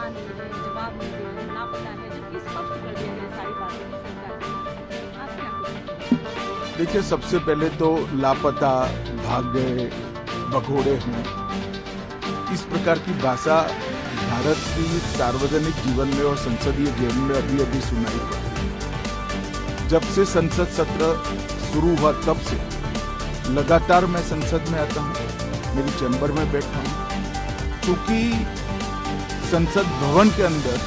बयान नहीं है, जवाब नहीं दे रहे, लापता है, जबकि स्पष्ट कर दिया गया सारी बातें सरकार की। आप क्या कहेंगे? देखिए, सबसे पहले तो लापता, भाग गए, भगोड़े हैं, इस प्रकार की भाषा भारत की सार्वजनिक जीवन में और संसदीय जीवन में अभी अभी सुनाई पड़ती है। जब से संसद सत्र शुरू हुआ तब से लगातार मैं संसद में आता हूँ, मेरी चैम्बर में बैठा हूँ। चूंकि संसद भवन के अंदर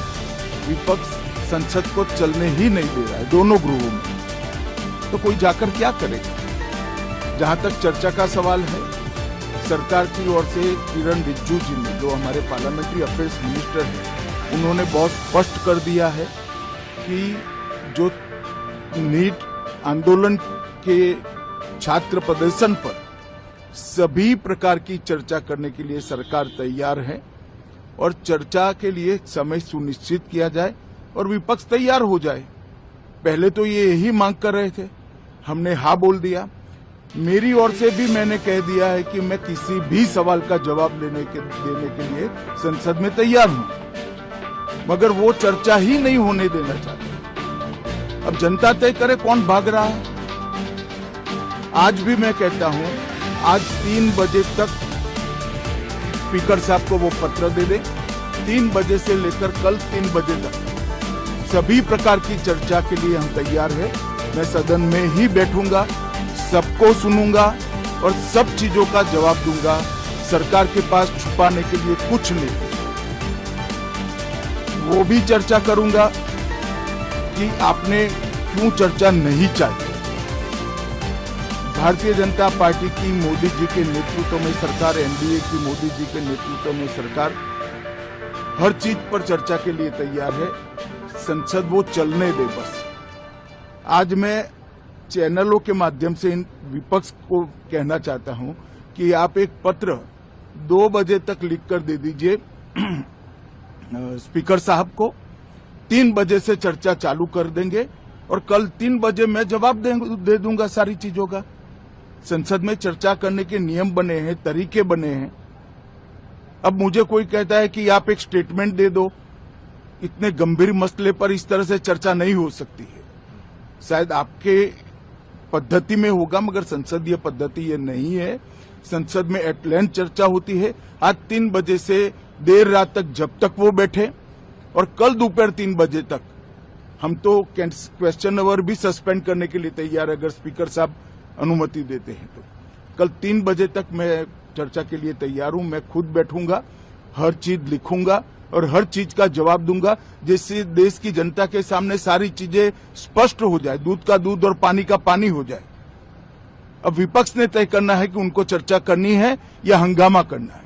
विपक्ष संसद को चलने ही नहीं दे रहा है, दोनों गृहों में, तो कोई जाकर क्या करेगा। जहां तक चर्चा का सवाल है, सरकार की ओर से किरण रिजिजू जी ने, जो हमारे पार्लियामेंट्री अफेयर्स मिनिस्टर हैं, उन्होंने बहुत स्पष्ट कर दिया है कि जो नीट आंदोलन के छात्र प्रदर्शन पर सभी प्रकार की चर्चा करने के लिए सरकार तैयार है और चर्चा के लिए समय सुनिश्चित किया जाए और विपक्ष तैयार हो जाए। पहले तो ये यही मांग कर रहे थे, हमने हाँ बोल दिया। मेरी ओर से भी मैंने कह दिया है कि मैं किसी भी सवाल का जवाब देने के लिए संसद में तैयार हूं, मगर वो चर्चा ही नहीं होने देना चाहते। अब जनता तय करे कौन भाग रहा है। आज भी मैं कहता हूं, आज 3 बजे तक स्पीकर साहब को वो पत्र दे दे। 3 बजे से लेकर कल 3 बजे तक सभी प्रकार की चर्चा के लिए हम तैयार हैं। मैं सदन में ही बैठूंगा, सबको सुनूंगा और सब चीजों का जवाब दूंगा। सरकार के पास छुपाने के लिए कुछ नहीं। वो भी चर्चा करूंगा कि आपने क्यों चर्चा नहीं चाही। भारतीय जनता पार्टी की मोदी जी के नेतृत्व में सरकार, एनडीए की मोदी जी के नेतृत्व में सरकार हर चीज पर चर्चा के लिए तैयार है। संसद वो चलने दे बस। आज मैं चैनलों के माध्यम से इन विपक्ष को कहना चाहता हूं कि आप एक पत्र 2 बजे तक लिखकर दे दीजिए स्पीकर साहब को। 3 बजे से चर्चा चालू कर देंगे और कल 3 बजे मैं जवाब दे दूंगा सारी चीजों का। संसद में चर्चा करने के नियम बने हैं, तरीके बने हैं। अब मुझे कोई कहता है कि आप एक स्टेटमेंट दे दो, इतने गंभीर मसले पर इस तरह से चर्चा नहीं हो सकती है। शायद आपके पद्धति में होगा, मगर संसदीय पद्धति ये नहीं है। संसद में एट लेंथ चर्चा होती है। आज 3 बजे से देर रात तक, जब तक वो बैठे, और कल दोपहर 3 बजे तक हम तो क्वेश्चन आवर भी सस्पेंड करने के लिए तैयार है, अगर स्पीकर साहब अनुमति देते हैं तो। कल 3 बजे तक मैं चर्चा के लिए तैयार हूं। मैं खुद बैठूंगा, हर चीज लिखूंगा और हर चीज का जवाब दूंगा, जिससे देश की जनता के सामने सारी चीजें स्पष्ट हो जाए, दूध का दूध और पानी का पानी हो जाए। अब विपक्ष ने तय करना है कि उनको चर्चा करनी है या हंगामा करना है।